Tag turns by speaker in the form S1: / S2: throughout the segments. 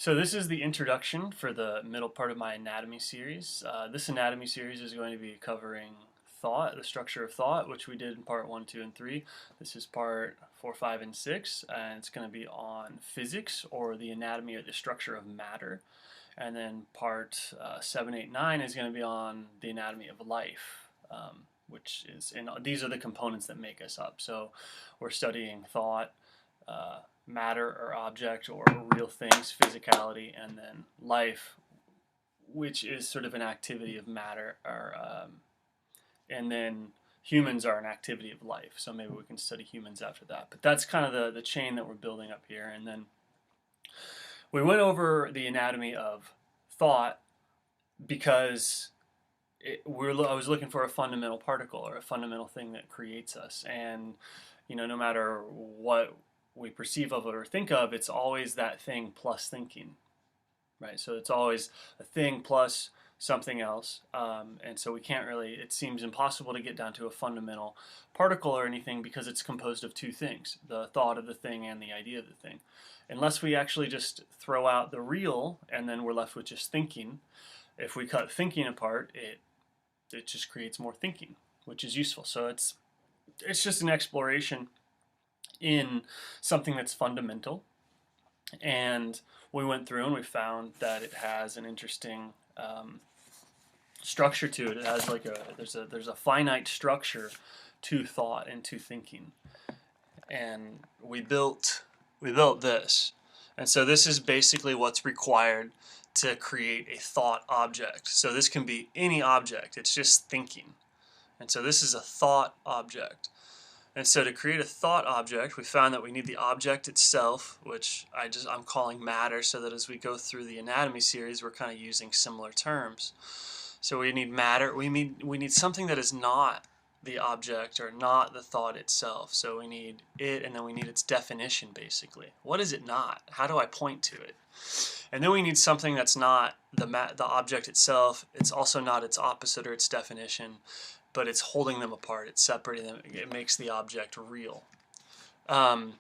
S1: So this is the introduction for the middle part of my anatomy series. This anatomy series is going to be covering thought, the structure of thought, which we did in part 1, 2, and 3. This is part 4, 5, and 6, and it's going to be on physics, or the anatomy or the structure of matter. And then part 7, 8, 9 is going to be on the anatomy of life, which is, and these are the components that make us up. So we're studying thought, matter or object or real things, physicality, and then life, which is sort of an activity of matter, or and then humans are an activity of life. So maybe we can study humans after that. But that's kind of the chain that we're building up here. And then we went over the anatomy of thought because I was looking for a fundamental particle or a fundamental thing that creates us. And no matter what we perceive of it or think of, it's always that thing plus thinking, right? So it's always a thing plus something else, and so we can't really, it seems impossible to get down to a fundamental particle or anything because it's composed of two things, the thought of the thing and the idea of the thing. Unless we actually just throw out the real and then we're left with just thinking. If we cut thinking apart, it just creates more thinking, which is useful. So it's just an exploration in something that's fundamental, and we went through and we found that it has an interesting structure to it. It has like there's a finite structure to thought and to thinking, and we built this, and so this is basically what's required to create a thought object. So this can be any object, it's just thinking, and so this is a thought object. And so to create a thought object, we found that we need the object itself, which I'm calling matter, so that as we go through the anatomy series, we're kind of using similar terms. So we need matter. We need something that is not the object or not the thought itself. So we need it, and then we need its definition, basically. What is it not? How do I point to it? And then we need something that's not the object itself. It's also not its opposite or its definition, but it's holding them apart, it's separating them, it makes the object real. And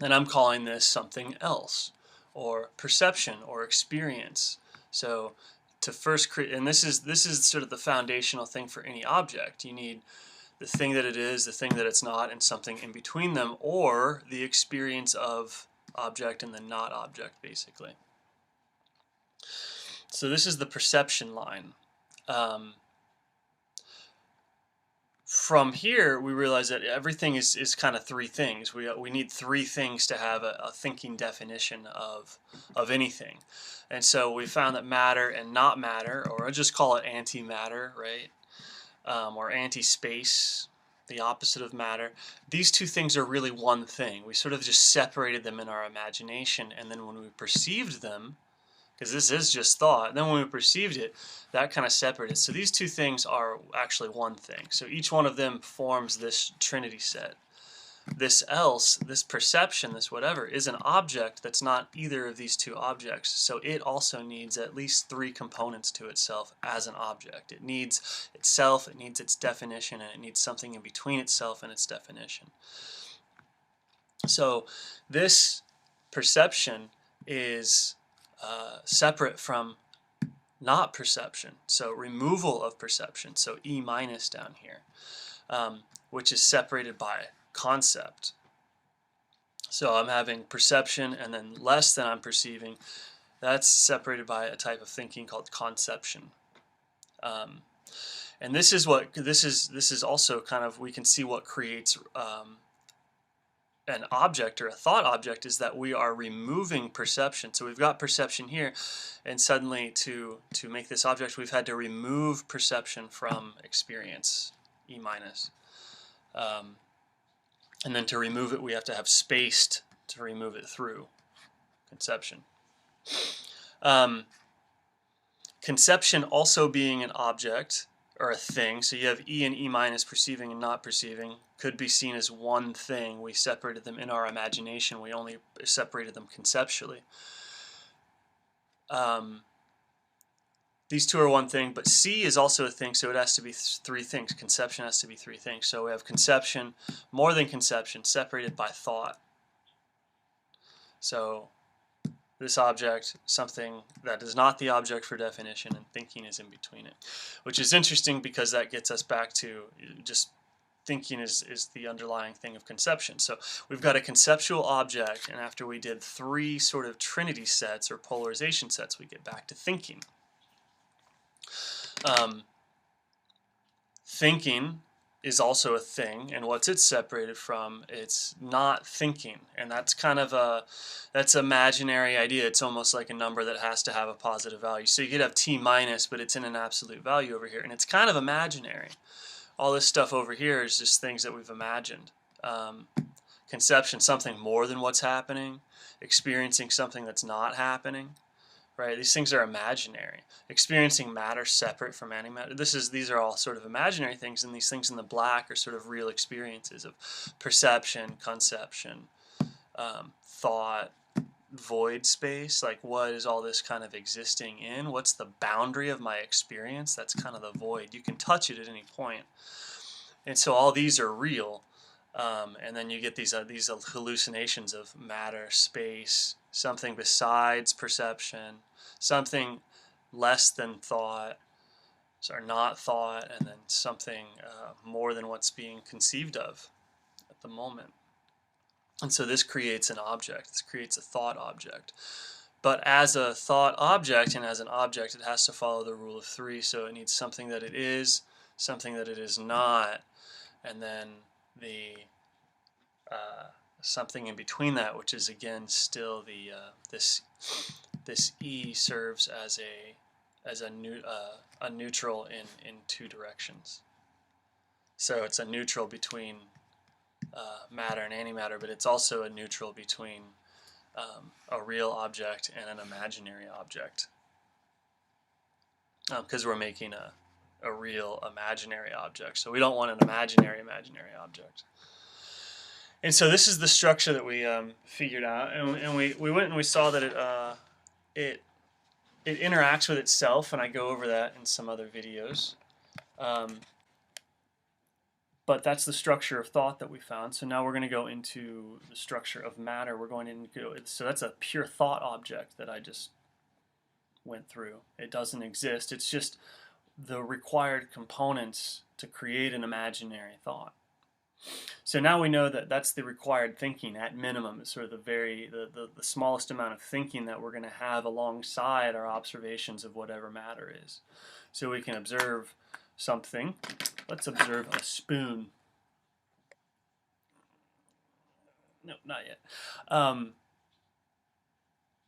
S1: I'm calling this something else, or perception, or experience. So to first create, and this is sort of the foundational thing for any object. You need the thing that it is, the thing that it's not, and something in between them, or the experience of object and the not object, basically. So this is the perception line. From here, we realize that everything is kind of three things. We need three things to have a thinking definition of anything. And so we found that matter and not matter, or I'll just call it antimatter, right? Or anti-space, the opposite of matter. These two things are really one thing. We sort of just separated them in our imagination, and then when we perceived them, because this is just thought, then when we perceived it, that kind of separated. So these two things are actually one thing. So each one of them forms this trinity set. This else, this perception, this whatever, is an object that's not either of these two objects. So it also needs at least three components to itself as an object. It needs itself, it needs its definition, and it needs something in between itself and its definition. So this perception is separate from not perception, so removal of perception, so E minus down here, which is separated by concept. So I'm having perception, and then less than I'm perceiving, that's separated by a type of thinking called conception. And this is also kind of, we can see what creates an object or a thought object is that we are removing perception. So we've got perception here, and suddenly to make this object, we've had to remove perception from experience, E minus. And then to remove it, we have to have space to remove it through conception. Conception also being an object or a thing, so you have E and E minus, perceiving and not perceiving, could be seen as one thing. We separated them in our imagination. We only separated them conceptually. These two are one thing, but C is also a thing, so it has to be three things. Conception has to be three things. So we have conception, more than conception, separated by thought. So this object, something that is not the object for definition, and thinking is in between it. Which is interesting because that gets us back to just thinking is the underlying thing of conception. So we've got a conceptual object, and after we did 3 sort of trinity sets or polarization sets, we get back to thinking. Thinking is also a thing, and what's it separated from? It's not thinking, and that's kind of that's an imaginary idea. It's almost like a number that has to have a positive value. So you could have t minus, but it's in an absolute value over here, and it's kind of imaginary. All this stuff over here is just things that we've imagined. Conception, something more than what's happening, experiencing something that's not happening. Right? These things are imaginary. Experiencing matter separate from antimatter. These are all sort of imaginary things, and these things in the black are sort of real experiences of perception, conception, thought, void space. Like, what is all this kind of existing in? What's the boundary of my experience? That's kind of the void. You can touch it at any point. And so all these are real. And then you get these hallucinations of matter, space, something besides perception, something less than thought, or not thought, and then something more than what's being conceived of at the moment. And so this creates an object. This creates a thought object. But as a thought object and as an object, it has to follow the rule of 3. So it needs something that it is, something that it is not, and then the something in between that, which is again still the this E serves as a neutral in 2 directions. So it's a neutral between matter and antimatter, but it's also a neutral between a real object and an imaginary object, because we're making a real imaginary object. So we don't want an imaginary object. And so this is the structure that we figured out, and we went and we saw that it interacts with itself, and I go over that in some other videos. But that's the structure of thought that we found. So now we're going to go into the structure of matter. We're going into so that's a pure thought object that I just went through. It doesn't exist. It's just the required components to create an imaginary thought. So now we know that that's the required thinking at minimum. It's sort of the smallest amount of thinking that we're going to have alongside our observations of whatever matter is. So we can observe something. Let's observe a spoon. No, not yet.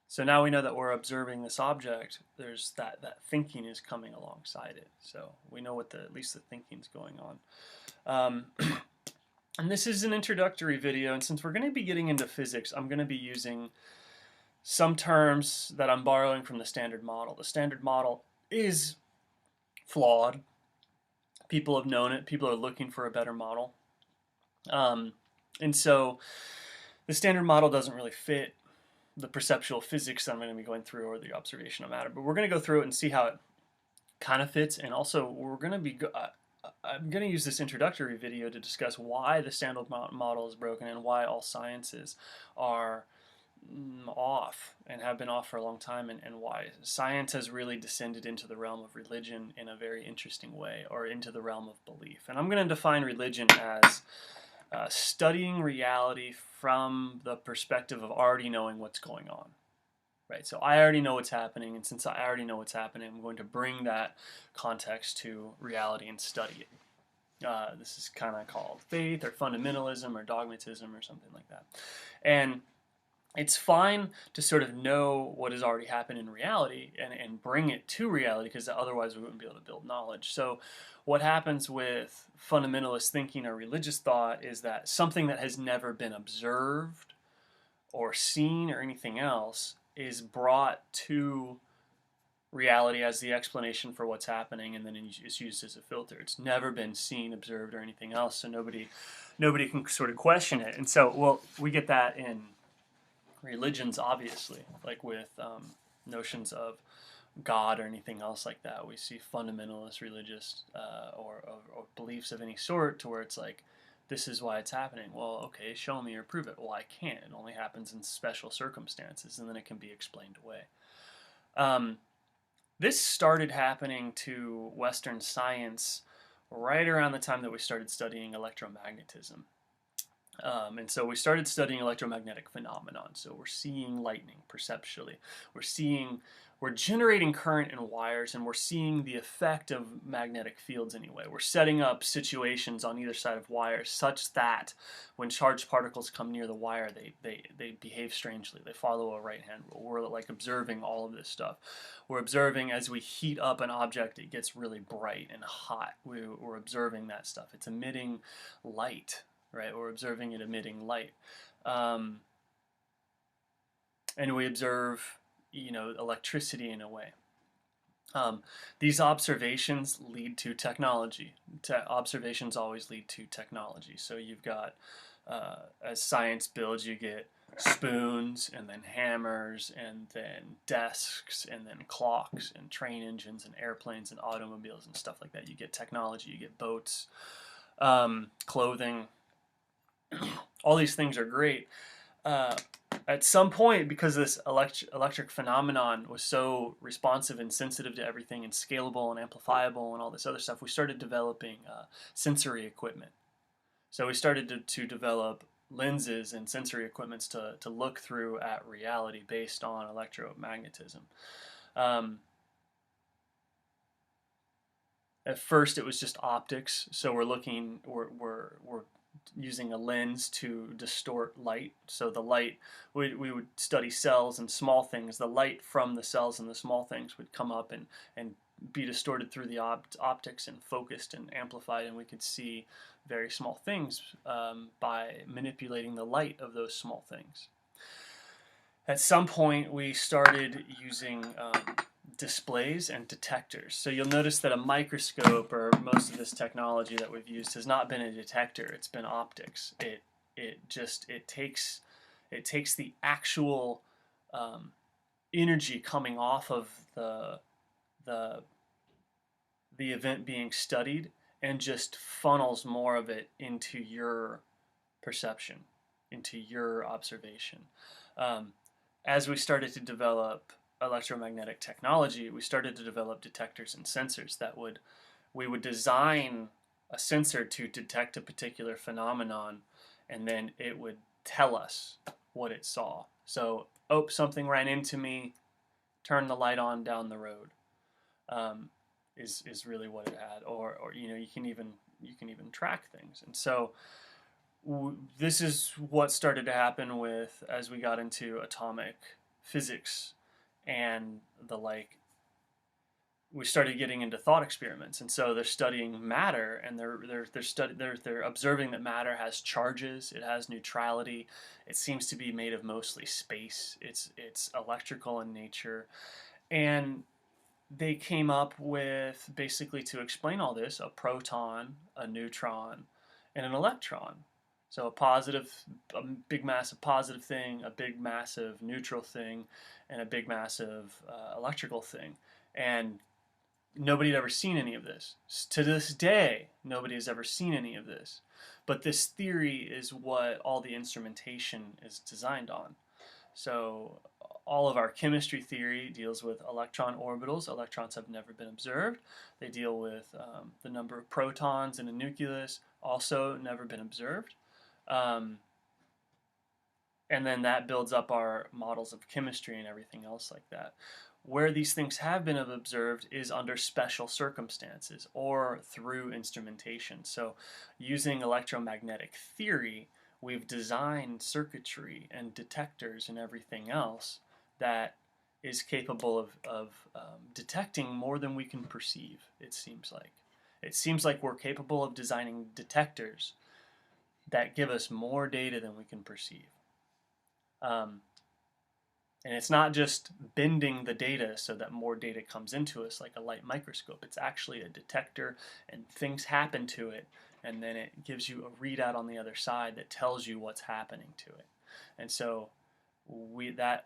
S1: So now we know that we're observing this object. There's that thinking is coming alongside it. So we know what at least the thinking's going on. And this is an introductory video, and since we're going to be getting into physics, I'm going to be using some terms that I'm borrowing from the Standard Model. The Standard Model is flawed. People have known it. People are looking for a better model. And so the Standard Model doesn't really fit the perceptual physics that I'm going to be going through, or the observational matter. But we're going to go through it and see how it kind of fits, and also we're going to be... I'm going to use this introductory video to discuss why the Standard Model is broken and why all sciences are off and have been off for a long time, and why science has really descended into the realm of religion in a very interesting way, or into the realm of belief. And I'm going to define religion as studying reality from the perspective of already knowing what's going on. Right, so I already know what's happening, and since I already know what's happening, I'm going to bring that context to reality and study it. This is kind of called faith, or fundamentalism, or dogmatism, or something like that. And it's fine to sort of know what has already happened in reality and bring it to reality, because otherwise we wouldn't be able to build knowledge. So what happens with fundamentalist thinking or religious thought is that something that has never been observed or seen or anything else is brought to reality as the explanation for what's happening, and then it's used as a filter. It's never been seen, observed, or anything else, so nobody can sort of question it. And so, well, we get that in religions, obviously, like with notions of God or anything else like that. We see fundamentalist religious or beliefs of any sort, to where it's like this is why it's happening. Well, okay, show me or prove it. Well, I can't. It only happens in special circumstances, and then it can be explained away. This started happening to Western science right around the time that we started studying electromagnetism. And so we started studying electromagnetic phenomenon. So we're seeing lightning perceptually. We're generating current in wires, and we're seeing the effect of magnetic fields anyway. We're setting up situations on either side of wires such that when charged particles come near the wire, they behave strangely. They follow a right-hand rule. We're like observing all of this stuff. We're observing as we heat up an object, it gets really bright and hot. We're observing that stuff. It's emitting light. Right, we're observing it emitting light, and we observe, electricity in a way. These observations lead to technology. Observations always lead to technology. So you've got, as science builds, you get spoons, and then hammers, and then desks, and then clocks, and train engines, and airplanes, and automobiles, and stuff like that. You get technology. You get boats, clothing. All these things are great. At some point, because this electric phenomenon was so responsive and sensitive to everything and scalable and amplifiable and all this other stuff, we started developing sensory equipment. So we started to develop lenses and sensory equipments to look through at reality based on electromagnetism. At first, it was just optics. So we're using a lens to distort light. So the light, we would study cells and small things. The light from the cells and the small things would come up and be distorted through the optics and focused and amplified, and we could see very small things by manipulating the light of those small things. At some point, we started using displays and detectors. So you'll notice that a microscope, or most of this technology that we've used, has not been a detector. It's been optics. It takes the actual energy coming off of the event being studied and just funnels more of it into your perception, into your observation. As we started to develop electromagnetic technology, we started to develop detectors and sensors we would design a sensor to detect a particular phenomenon, and then it would tell us what it saw. So, something ran into me, turn the light on down the road, is really what it had. Or you can even track things. And so this is what started to happen as we got into atomic physics and the like. We started getting into thought experiments, and so they're studying matter, and they're observing that matter has charges, it has neutrality, it seems to be made of mostly space, it's electrical in nature, and they came up with, basically to explain all this, a proton, a neutron, and an electron. So a big massive positive thing, a big massive neutral thing, and a big massive electrical thing. And nobody had ever seen any of this. To this day, nobody has ever seen any of this. But this theory is what all the instrumentation is designed on. So all of our chemistry theory deals with electron orbitals. Electrons have never been observed. They deal with the number of protons in a nucleus, also never been observed. And then that builds up our models of chemistry and everything else like that. Where these things have been observed is under special circumstances or through instrumentation. So using electromagnetic theory, we've designed circuitry and detectors and everything else that is capable of detecting more than we can perceive, it seems like. It seems like we're capable of designing detectors that give us more data than we can perceive. And it's not just bending the data so that more data comes into us like a light microscope. It's actually a detector, and things happen to it, and then it gives you a readout on the other side that tells you what's happening to it. And so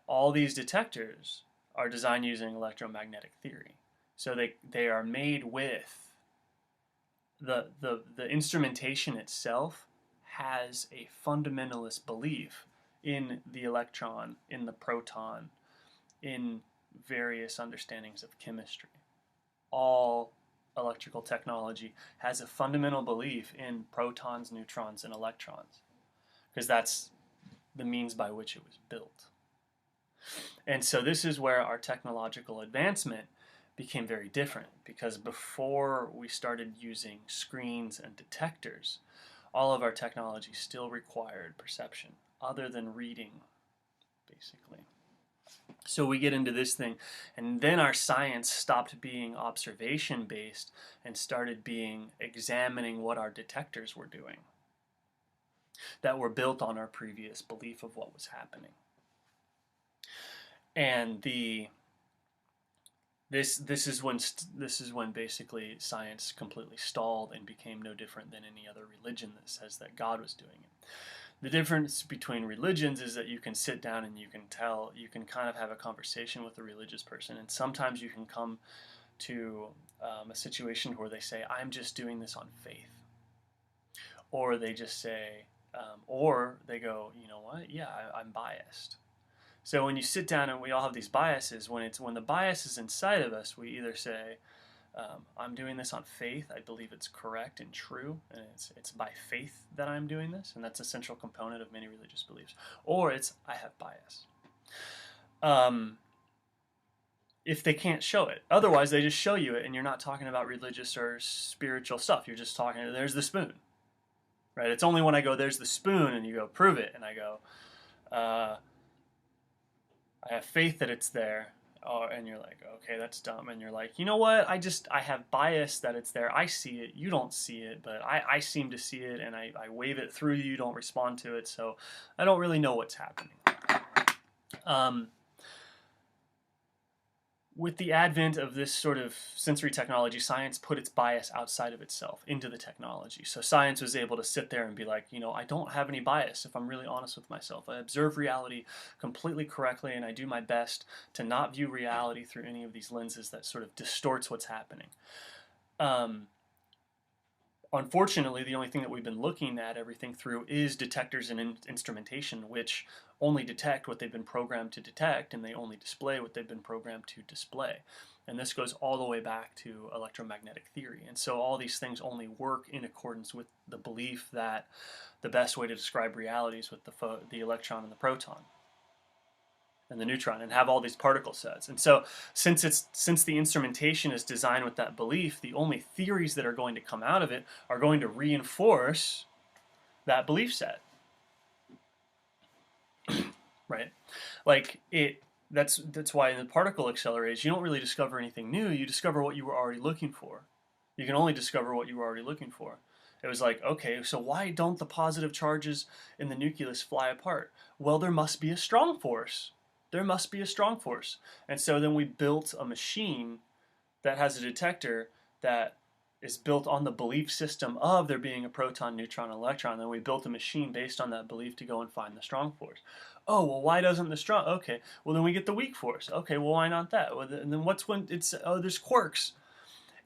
S1: all these detectors are designed using electromagnetic theory. So they are made with the instrumentation itself has a fundamentalist belief in the electron, in the proton, in various understandings of chemistry. All electrical technology has a fundamental belief in protons, neutrons, and electrons, because that's the means by which it was built. And so this is where our technological advancement became very different, because before we started using screens and detectors, all of our technology still required perception, other than reading, basically. So we get into this thing, and then our science stopped being observation-based and started being examining what our detectors were doing, that were built on our previous belief of what was happening. And this is when basically science completely stalled and became no different than any other religion that says that God was doing it. The difference between religions is that you can sit down and you can kind of have a conversation with a religious person, and sometimes you can come to a situation where they say, I'm just doing this on faith. Or they just say, or they go, you know what, yeah, I'm biased. So when you sit down, and we all have these biases, when the bias is inside of us, we either say, I'm doing this on faith, I believe it's correct and true, and it's by faith that I'm doing this, and that's a central component of many religious beliefs. Or it's, I have bias. If they can't show it. Otherwise, they just show you it, and you're not talking about religious or spiritual stuff. You're just talking, there's the spoon. Right? It's only when I go, there's the spoon, and you go, prove it, and I go, I have faith that it's there. Oh, and you're like, okay, that's dumb. And you're like, you know what? I have bias that it's there. I see it. You don't see it, but I seem to see it, and I wave it through you. You don't respond to it, so I don't really know what's happening. With the advent of this sort of sensory technology, science put its bias outside of itself into the technology. So science was able to sit there and be like, you know, I don't have any bias if I'm really honest with myself. I observe reality completely correctly, and I do my best to not view reality through any of these lenses that sort of distorts what's happening. Unfortunately, the only thing that we've been looking at everything through is detectors and instrumentation, which only detect what they've been programmed to detect, and they only display what they've been programmed to display. And this goes all the way back to electromagnetic theory. And so all these things only work in accordance with the belief that the best way to describe reality is with the electron and the proton and the neutron, and have all these particle sets. And so since the instrumentation is designed with that belief, the only theories that are going to come out of it are going to reinforce that belief set. Right? Like that's why in the particle accelerators you don't really discover anything new, you discover what you were already looking for. You can only discover what you were already looking for. It was like, okay, so why don't the positive charges in the nucleus fly apart? Well, there must be a strong force. There must be a strong force. And so then we built a machine that has a detector that is built on the belief system of there being a proton, neutron, and electron. And then we built a machine based on that belief to go and find the strong force. Oh, well, why doesn't the strong? Okay, well, then we get the weak force. Okay, well, why not that? Well, and then what's when it's, oh, there's quarks.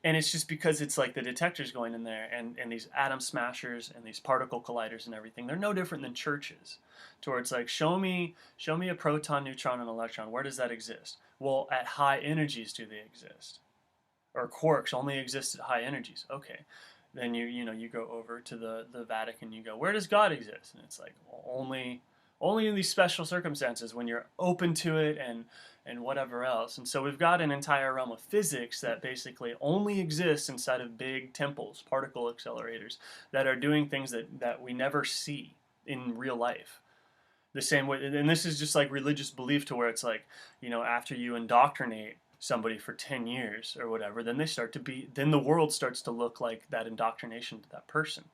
S1: And it's just because it's like the detectors going in there, and these atom smashers and these particle colliders and everything, they're no different than churches. Towards like, show me a proton, neutron, and electron. Where does that exist? Well, at high energies do they exist? Or quarks only exist at high energies. Okay. Then you go over to the Vatican, you go, where does God exist? And it's like, well, only in these special circumstances when you're open to it and whatever else. And so we've got an entire realm of physics that basically only exists inside of big temples, particle accelerators, that are doing things that we never see in real life. The same way, and this is just like religious belief, to where it's like, after you indoctrinate somebody for 10 years or whatever, then then the world starts to look like that indoctrination to that person.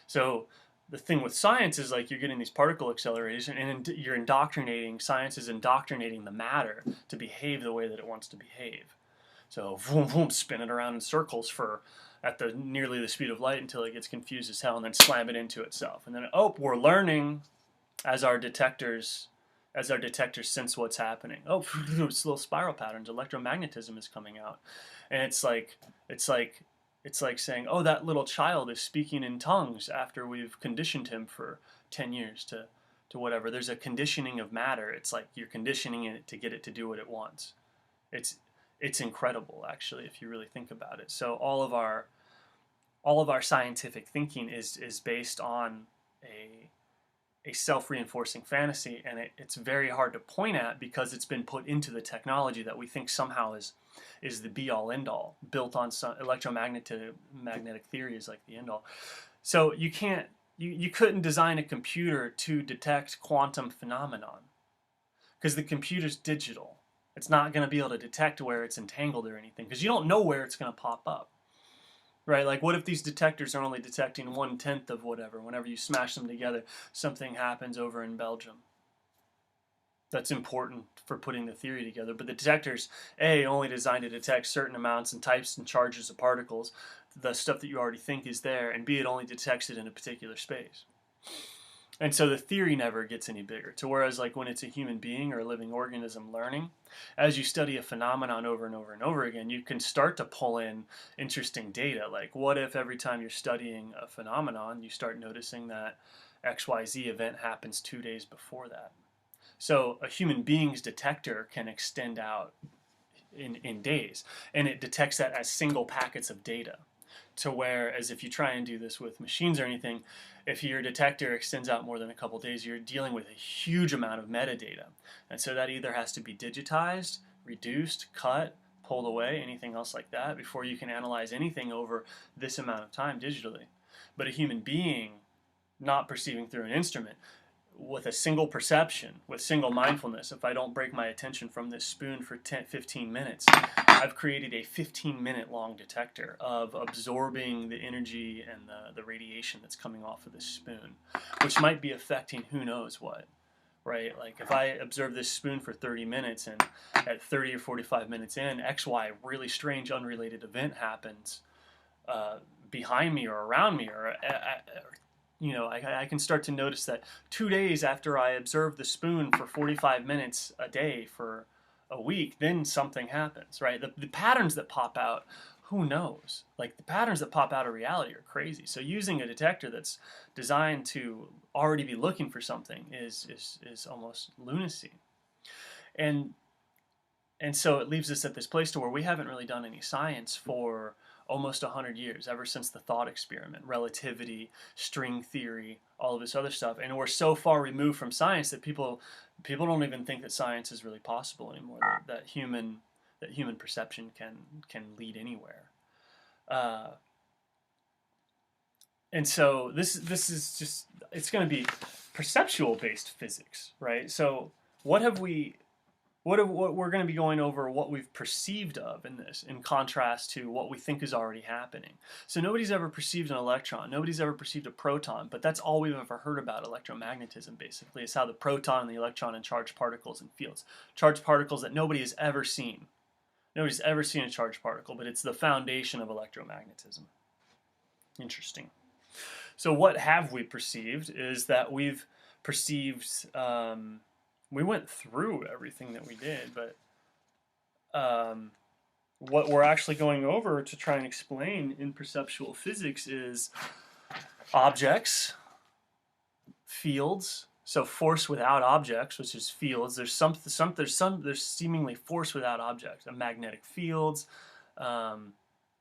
S1: So the thing with science is like, you're getting these particle accelerators, and you're indoctrinating, science is indoctrinating the matter to behave the way that it wants to behave. So vroom, vroom, spin it around in circles at nearly the speed of light until it gets confused as hell, and then slam it into itself. And then, we're learning as our detectors sense what's happening. Oh, it's little spiral patterns. Electromagnetism is coming out, and it's like It's like saying, oh, that little child is speaking in tongues after we've conditioned him for 10 years to whatever. There's a conditioning of matter. It's like you're conditioning it to get it to do what it wants. It's it's incredible, actually, if you really think about it. So all of our scientific thinking is based on a self-reinforcing fantasy, and it's very hard to point at because it's been put into the technology that we think somehow is the be-all end-all, built on some magnetic theory is like the end-all. So you couldn't design a computer to detect quantum phenomenon because the computer's digital. It's not going to be able to detect where it's entangled or anything because you don't know where it's going to pop up. Right, like what if these detectors are only detecting 1/10 of whatever? Whenever you smash them together, something happens over in Belgium. That's important for putting the theory together. But the detectors, A, only designed to detect certain amounts and types and charges of particles, the stuff that you already think is there, and B, it only detects it in a particular space. And so the theory never gets any bigger. To whereas like when it's a human being or a living organism learning, as you study a phenomenon over and over and over again, you can start to pull in interesting data. Like what if every time you're studying a phenomenon, you start noticing that XYZ event happens 2 days before that. So a human being's detector can extend out in days, and it detects that as single packets of data. To whereas if you try and do this with machines or anything, if your detector extends out more than a couple days, you're dealing with a huge amount of metadata. And so that either has to be digitized, reduced, cut, pulled away, anything else like that, before you can analyze anything over this amount of time digitally. But a human being, not perceiving through an instrument, with a single perception, with single mindfulness, if I don't break my attention from this spoon for 15 minutes, I've created a 15-minute long detector of absorbing the energy and the radiation that's coming off of this spoon, which might be affecting who knows what, right? Like if I observe this spoon for 30 minutes and at 30 or 45 minutes in, XY really strange unrelated event happens behind me or around me, or I can start to notice that 2 days after I observe the spoon for 45 minutes a day for a week, then something happens, right? The patterns that pop out, who knows? Like the patterns that pop out of reality are crazy. So using a detector that's designed to already be looking for something is almost lunacy. And so it leaves us at this place to where we haven't really done any science for almost 100 years, ever since the thought experiment, relativity, string theory, all of this other stuff. And we're so far removed from science that people don't even think that science is really possible anymore, that human perception can lead anywhere. And so this is just, it's going to be perceptual based physics, right? So what we're going to be going over what we've perceived of in this, in contrast to what we think is already happening. So nobody's ever perceived an electron, nobody's ever perceived a proton, but that's all we've ever heard about electromagnetism, basically. It's how the proton and the electron and charged particles and fields. Charged particles that nobody has ever seen. Nobody's ever seen a charged particle, but it's the foundation of electromagnetism. Interesting. So what have we perceived is that we've perceived... we went through everything that we did, but what we're actually going over to try and explain in perceptual physics is objects, fields. So force without objects, which is fields. There's seemingly force without objects. Magnetic fields,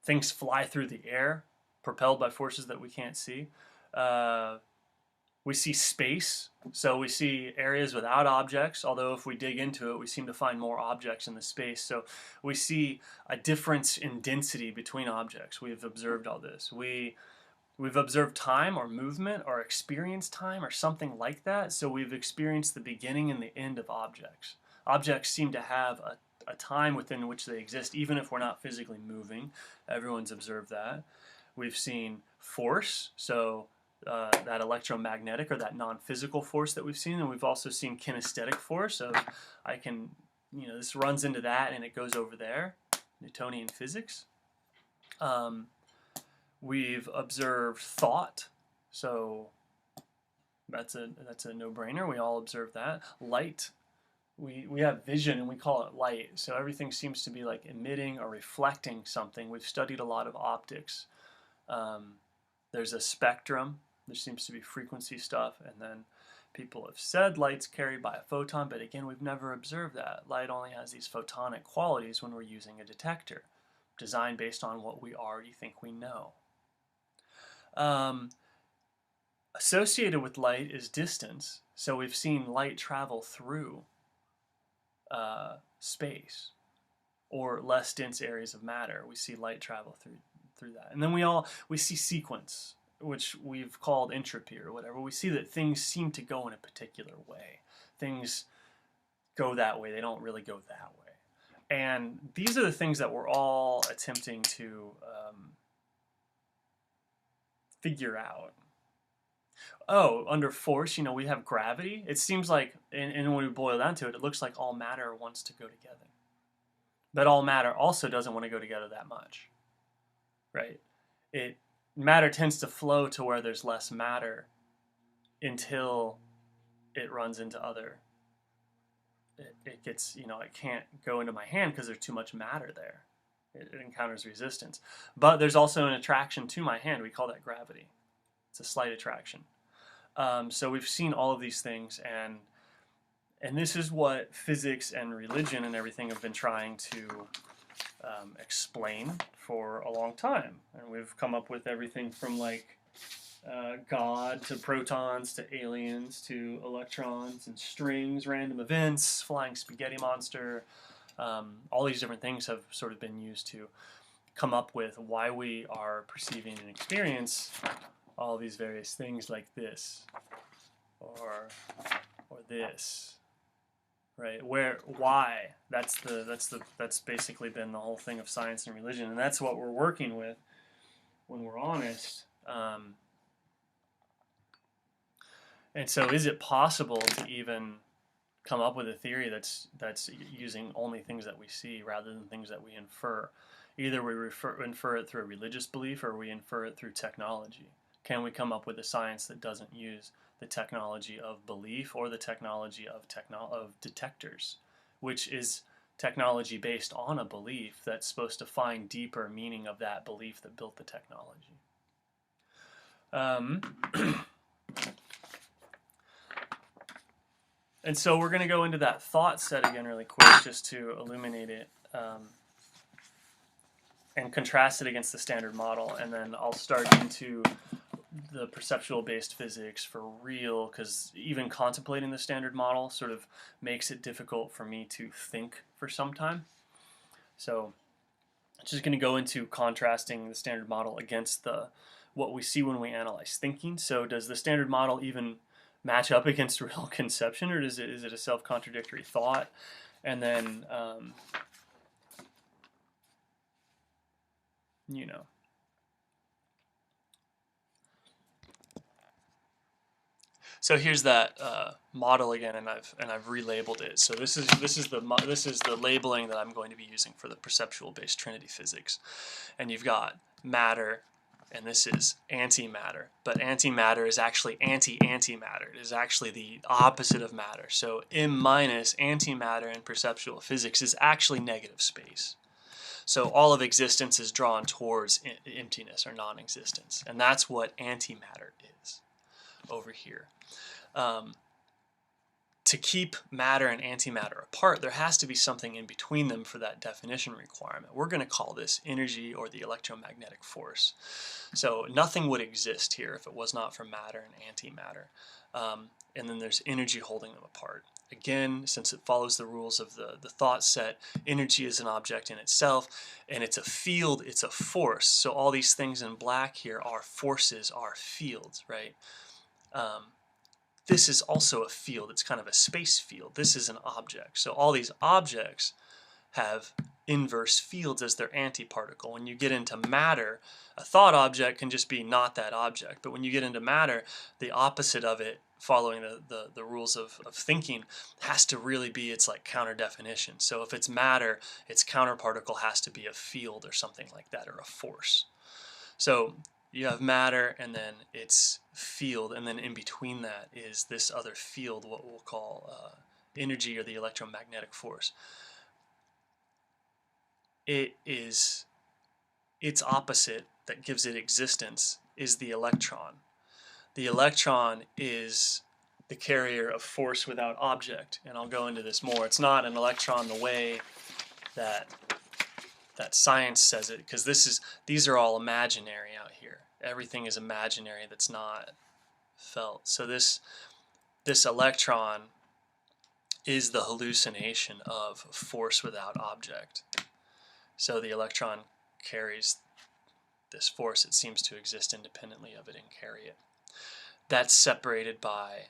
S1: things fly through the air, propelled by forces that we can't see. We see space, so we see areas without objects, although if we dig into it, we seem to find more objects in the space. So we see a difference in density between objects. We've observed all this. We've observed time or movement or experienced time or something like that. So we've experienced the beginning and the end of objects. Objects seem to have a time within which they exist, even if we're not physically moving. Everyone's observed that. We've seen force, so that electromagnetic or that non-physical force that we've seen, and we've also seen kinesthetic force of this runs into that and it goes over there, Newtonian physics. We've observed thought, so that's a no-brainer. We all observe that. Light, we have vision and we call it light, so everything seems to be like emitting or reflecting something. We've studied a lot of optics. There's a spectrum. There seems to be frequency stuff, and then people have said light's carried by a photon, but again, we've never observed that. Light only has these photonic qualities when we're using a detector, designed based on what we already think we know. Associated with light is distance, so we've seen light travel through space or less dense areas of matter. We see light travel through that, and then we see sequence, which we've called entropy or whatever. We see that things seem to go in a particular way. Things go that way. They don't really go that way. And these are the things that we're all attempting to figure out. Oh, under force, we have gravity. It seems like, and when we boil down to it, it looks like all matter wants to go together. But all matter also doesn't want to go together that much, right? Matter tends to flow to where there's less matter until it runs into other. It gets, it can't go into my hand because there's too much matter there. It encounters resistance. But there's also an attraction to my hand. We call that gravity. It's a slight attraction. So we've seen all of these things, and this is what physics and religion and everything have been trying to explain for a long time. And we've come up with everything from like God to protons to aliens to electrons and strings, random events, flying spaghetti monster. All these different things have sort of been used to come up with why we are perceiving and experience all these various things like this or this, right? Why? That's basically been the whole thing of science and religion, and that's what we're working with when we're honest. And so, is it possible to even come up with a theory that's using only things that we see rather than things that we infer? Either we infer it through a religious belief or we infer it through technology. Can we come up with a science that doesn't use the technology of belief or the technology of detectors, which is technology based on a belief that's supposed to find deeper meaning of that belief that built the technology? And so we're going to go into that thought set again really quick just to illuminate it and contrast it against the standard model, and then I'll start into the perceptual-based physics for real, because even contemplating the standard model sort of makes it difficult for me to think for some time. So I'm just going to go into contrasting the standard model against what we see when we analyze thinking. So does the standard model even match up against real conception, or is it a self-contradictory thought? And then so here's that model again, and I've relabeled it. So this is the labeling that I'm going to be using for the perceptual-based Trinity physics. And you've got matter, and this is antimatter. But antimatter is actually anti-antimatter. It is actually the opposite of matter. So M minus antimatter in perceptual physics is actually negative space. So all of existence is drawn towards emptiness or non-existence, and that's what antimatter is over here. To keep matter and antimatter apart, there has to be something in between them for that definition requirement. We're going to call this energy or the electromagnetic force. So nothing would exist here if it was not for matter and antimatter. And then there's energy holding them apart. Again, since it follows the rules of the thought set, energy is an object in itself, and it's a field, it's a force. So all these things in black here are forces, are fields, right? This is also a field. It's kind of a space field. This is an object. So all these objects have inverse fields as their antiparticle. When you get into matter, a thought object can just be not that object. But when you get into matter, the opposite of it, following the rules of thinking, has to really be its like counter definition. So if it's matter, its counterparticle has to be a field or something like that, or a force. So you have matter, and then its field, and then in between that is this other field, what we'll call energy or the electromagnetic force. It is its opposite that gives it existence is the electron. The electron is the carrier of force without object, and I'll go into this more. It's not an electron the way that science says it, because these are all imaginary out here. Everything is imaginary that's not felt. So this electron is the hallucination of force without object. So the electron carries this force. It seems to exist independently of it and carry it. That's separated by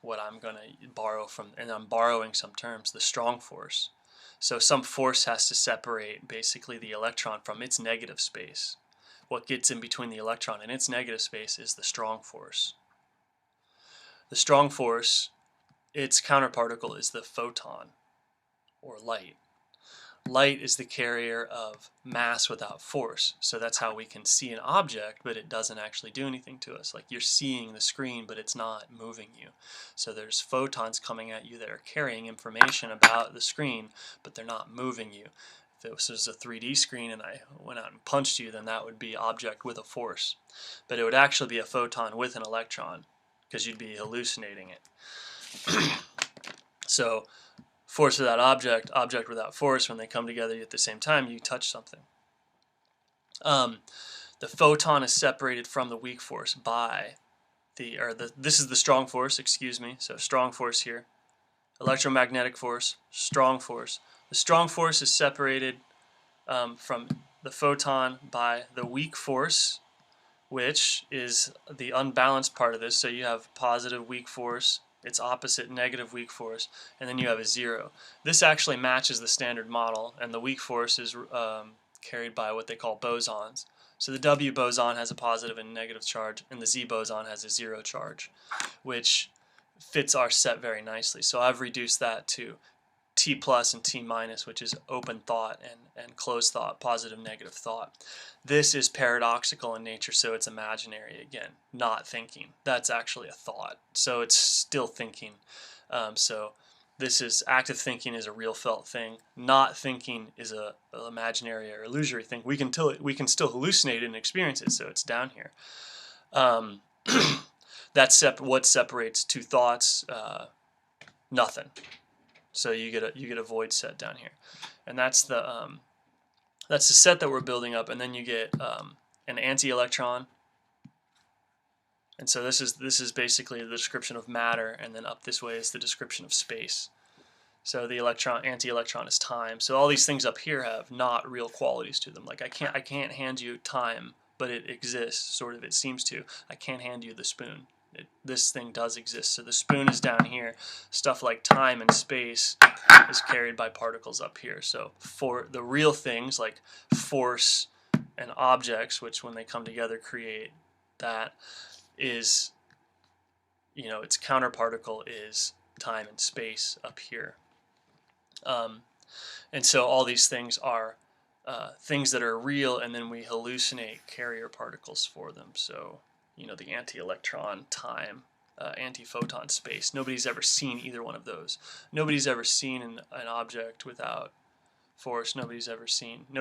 S1: what I'm going to borrow from, and I'm borrowing some terms, the strong force. So some force has to separate basically the electron from its negative space. What gets in between the electron and its negative space is the strong force. The strong force, its counterparticle is the photon, or light. Light is the carrier of mass without force. So that's how we can see an object, but it doesn't actually do anything to us. Like, you're seeing the screen, but it's not moving you. So there's photons coming at you that are carrying information about the screen, but they're not moving you. If it was a 3D screen and I went out and punched you, then that would be object with a force. But it would actually be a photon with an electron, because you'd be hallucinating it. So force without object, object without force, when they come together at the same time, you touch something. The photon is separated from the weak force by this is the strong force, excuse me, so strong force here. Electromagnetic force, strong force. The strong force is separated from the photon by the weak force, which is the unbalanced part of this. So you have positive weak force, its opposite negative weak force, and then you have a zero. This actually matches the standard model, and the weak force is carried by what they call bosons. So the W boson has a positive and negative charge, and the Z boson has a zero charge, which fits our set very nicely. So I've reduced that to T plus and T minus, which is open thought and closed thought, positive, negative thought. This is paradoxical in nature, so it's imaginary again, not thinking. That's actually a thought, so it's still thinking. So this is active thinking is a real felt thing. Not thinking is an imaginary or illusory thing. We can still hallucinate it and experience it, so it's down here. That's what separates two thoughts. Nothing. So you get a void set down here, and that's the set that we're building up. And then you get an anti-electron, and so this is basically the description of matter, and then up this way is the description of space. So the anti-electron is time. So all these things up here have not real qualities to them. Like I can't hand you time, but it exists, sort of. It seems to. I can't hand you the spoon. This thing does exist. So the spoon is down here. Stuff like time and space is carried by particles up here. So for the real things like force and objects, which when they come together create that, is, its counterparticle is time and space up here. And so all these things are things that are real, and then we hallucinate carrier particles for them. So the anti-electron, time, anti-photon, space. Nobody's ever seen either one of those. Nobody's ever seen an object without force. Nobody's ever seen an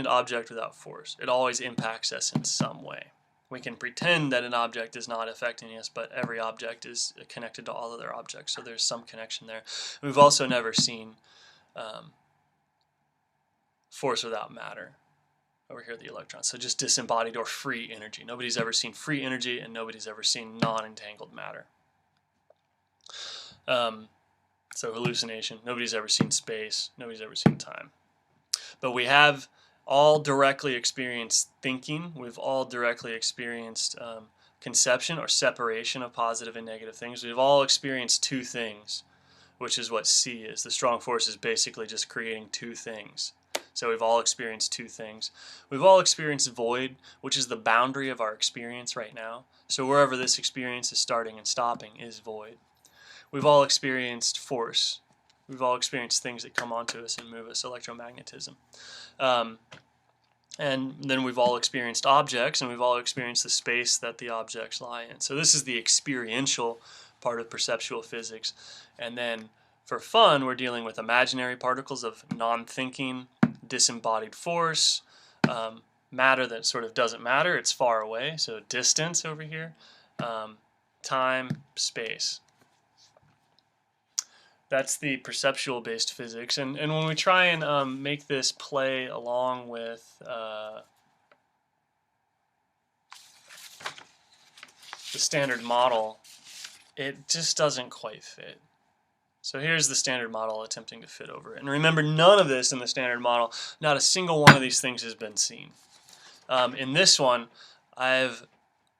S1: object without force. It always impacts us in some way. We can pretend that an object is not affecting us, but every object is connected to all other objects, so there's some connection there. We've also never seen force without matter. Over here, the electrons. So just disembodied or free energy. Nobody's ever seen free energy, and nobody's ever seen non-entangled matter. So hallucination. Nobody's ever seen space. Nobody's ever seen time. But we have all directly experienced thinking. We've all directly experienced conception or separation of positive and negative things. We've all experienced two things, which is what C is. The strong force is basically just creating two things. So we've all experienced two things. We've all experienced void, which is the boundary of our experience right now. So wherever this experience is starting and stopping is void. We've all experienced force. We've all experienced things that come onto us and move us, electromagnetism. And then we've all experienced objects, and we've all experienced the space that the objects lie in. So this is the experiential part of perceptual physics. And then For fun, we're dealing with imaginary particles of non-thinking, disembodied force, matter that sort of doesn't matter, it's far away, so distance over here, time, space. That's the perceptual-based physics, and when we try and make this play along with the standard model, it just doesn't quite fit. So here's the standard model attempting to fit over it. And remember, none of this in the standard model, not a single one of these things has been seen. In this one, I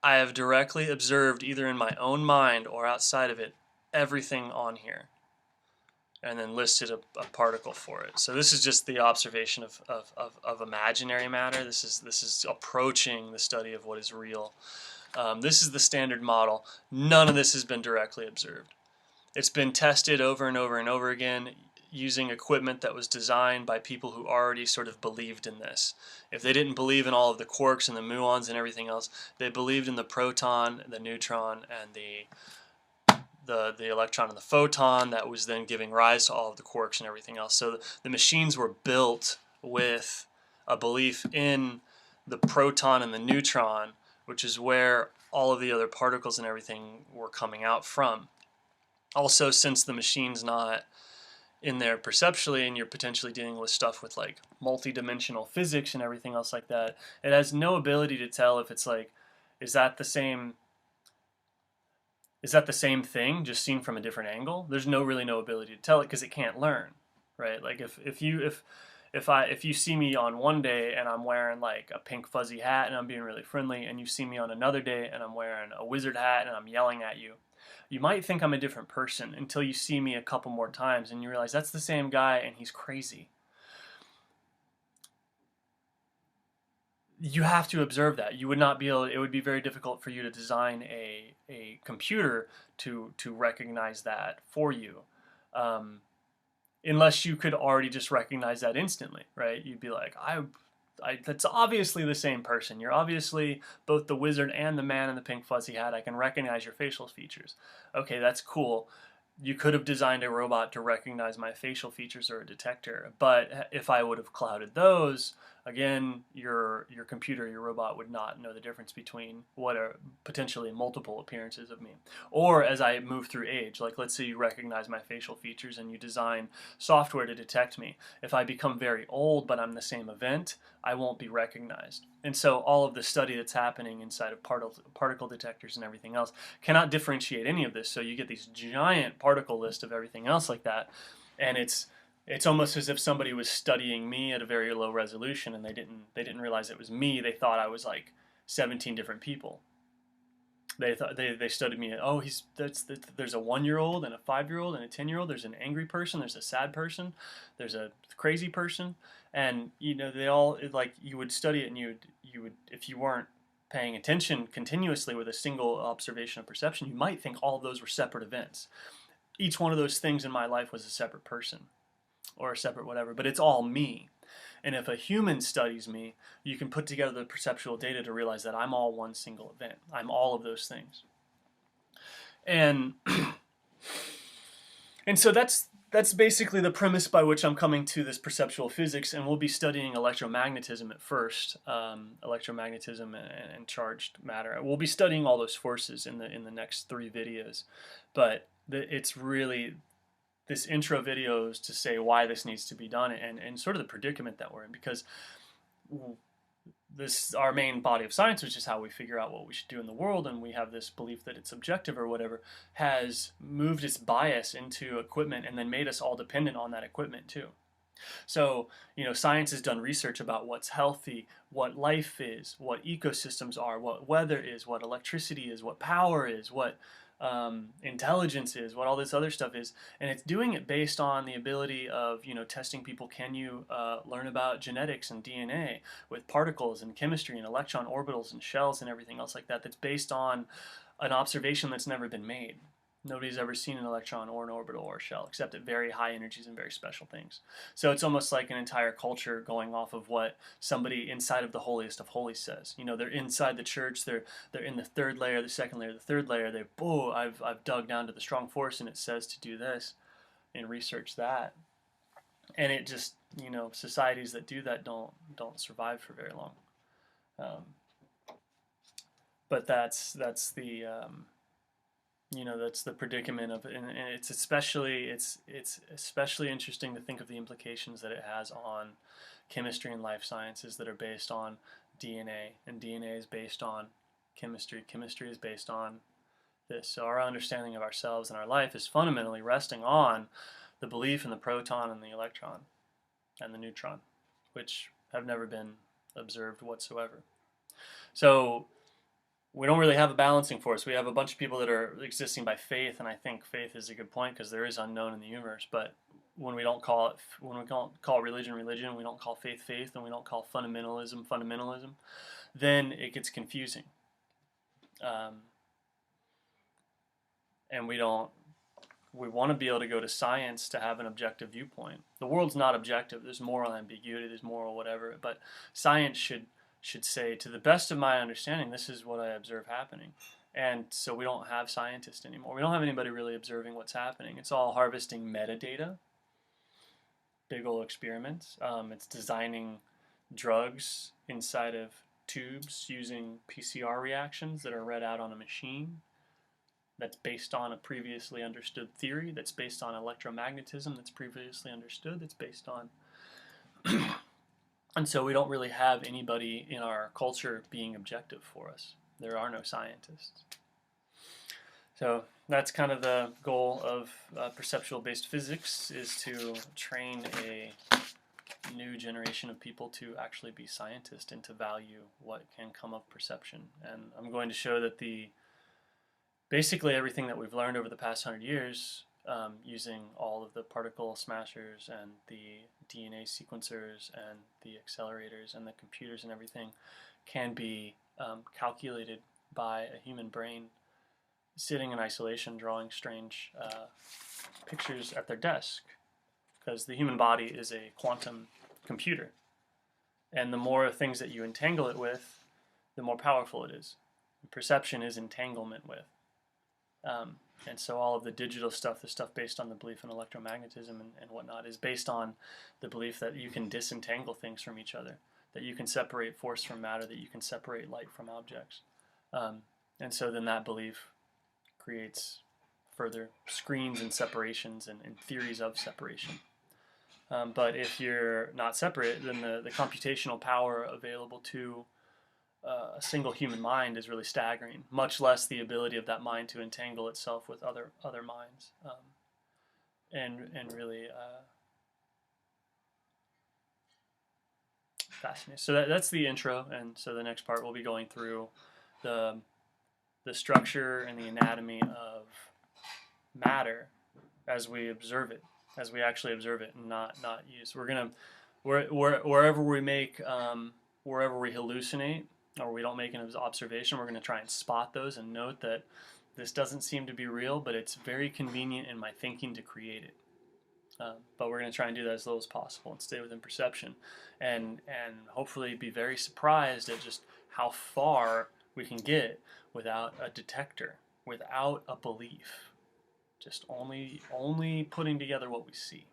S1: have directly observed, either in my own mind or outside of it, everything on here, and then listed a particle for it. So this is just the observation of imaginary matter. This is approaching the study of what is real. This is the standard model. None of this has been directly observed. It's been tested over and over and over again using equipment that was designed by people who already sort of believed in this. If they didn't believe in all of the quarks and the muons and everything else, they believed in the proton, the neutron, and the electron and the photon that was then giving rise to all of the quarks and everything else. So the machines were built with a belief in the proton and the neutron, which is where all of the other particles and everything were coming out from. Also, since the machine's not in there perceptually and you're potentially dealing with stuff with like multi-dimensional physics and everything else like that, it has no ability to tell if it's like, is that the same thing just seen from a different angle? There's really no ability to tell it because it can't learn, right? Like if you see me on one day and I'm wearing like a pink fuzzy hat and I'm being really friendly, and you see me on another day and I'm wearing a wizard hat and I'm yelling at you, you might think I'm a different person until you see me a couple more times and you realize that's the same guy and he's crazy. You have to observe that. You would not be able, it would be very difficult for you to design a computer to recognize that for you. Unless you could already just recognize that instantly, right? You'd be like, that's obviously the same person. You're obviously both the wizard and the man in the pink fuzzy hat. I can recognize your facial features. Okay, that's cool. You could have designed a robot to recognize my facial features or a detector, but if I would have clouded those, again, your computer, your robot would not know the difference between what are potentially multiple appearances of me. Or as I move through age, like let's say you recognize my facial features and you design software to detect me. If I become very old but I'm the same event, I won't be recognized. And so all of the study that's happening inside of particle detectors and everything else cannot differentiate any of this. So you get these giant particle list of everything else like that, and it's almost as if somebody was studying me at a very low resolution and they didn't realize it was me. They thought I was like 17 different people. They thought they studied me. Oh, there's a 1-year-old and a 5-year-old and a 10-year-old. There's an angry person. There's a sad person. There's a crazy person. And they all, like, you would study it and you would if you weren't paying attention continuously with a single observation of perception, you might think all of those were separate events. Each one of those things in my life was a separate person or a separate whatever, but it's all me. And if a human studies me, you can put together the perceptual data to realize that I'm all one single event. I'm all of those things. And so that's basically the premise by which I'm coming to this perceptual physics, and we'll be studying electromagnetism at first, electromagnetism and charged matter. We'll be studying all those forces in the next 3 videos, but it's really this intro video is to say why this needs to be done and sort of the predicament that we're in, because our main body of science, which is how we figure out what we should do in the world, and we have this belief that it's objective or whatever, has moved its bias into equipment and then made us all dependent on that equipment too. So, science has done research about what's healthy, what life is, what ecosystems are, what weather is, what electricity is, what power is, what intelligence is, what all this other stuff is, and it's doing it based on the ability of testing people. Can you learn about genetics and DNA with particles and chemistry and electron orbitals and shells and everything else like that, that's based on an observation that's never been made. Nobody's ever seen an electron or an orbital or a shell except at very high energies and very special things. So it's almost like an entire culture going off of what somebody inside of the holiest of holies says. They're inside the church, they're in the 3rd layer, the 2nd layer, the 3rd layer. I've dug down to the strong force and it says to do this. and research that. And it just, societies that do that don't survive for very long. Um, but that's the that's the predicament of it, and it's especially interesting to think of the implications that it has on chemistry and life sciences that are based on DNA, and DNA is based on chemistry. Chemistry is based on this. So our understanding of ourselves and our life is fundamentally resting on the belief in the proton and the electron and the neutron, which have never been observed whatsoever. So we don't really have a balancing force. We have a bunch of people that are existing by faith, and I think faith is a good point because there is unknown in the universe. But when we don't call religion religion, we don't call faith faith, and we don't call fundamentalism fundamentalism, then it gets confusing. And we want to be able to go to science to have an objective viewpoint. The world's not objective. There's moral ambiguity. There's moral whatever. But science should say, to the best of my understanding, this is what I observe happening. And so we don't have scientists anymore. We don't have anybody really observing what's happening. It's all harvesting metadata, big old experiments. It's designing drugs inside of tubes using PCR reactions that are read out on a machine. That's based on a previously understood theory, that's based on electromagnetism, that's previously understood, that's based on... And so we don't really have anybody in our culture being objective for us. There are no scientists. So that's kind of the goal of perceptual-based physics, is to train a new generation of people to actually be scientists and to value what can come of perception. And I'm going to show that basically everything that we've learned over the past 100 years, using all of the particle smashers and the DNA sequencers and the accelerators and the computers and everything, can be calculated by a human brain sitting in isolation drawing strange pictures at their desk, because the human body is a quantum computer, and the more things that you entangle it with, the more powerful it is. Perception is entanglement with. And so all of the digital stuff, the stuff based on the belief in electromagnetism and whatnot, is based on the belief that you can disentangle things from each other, that you can separate force from matter, that you can separate light from objects. And so then that belief creates further screens and separations and theories of separation. But if you're not separate, then the computational power available to a single human mind is really staggering, much less the ability of that mind to entangle itself with other minds, and really fascinating. So that's the intro, and so the next part we'll be going through the structure and the anatomy of matter as we observe it, as we actually observe it, and not use. We're gonna wherever we hallucinate, or we don't make an observation, we're going to try and spot those and note that this doesn't seem to be real, but it's very convenient in my thinking to create it. But we're going to try and do that as low as possible and stay within perception, and hopefully be very surprised at just how far we can get without a detector, without a belief, just only putting together what we see.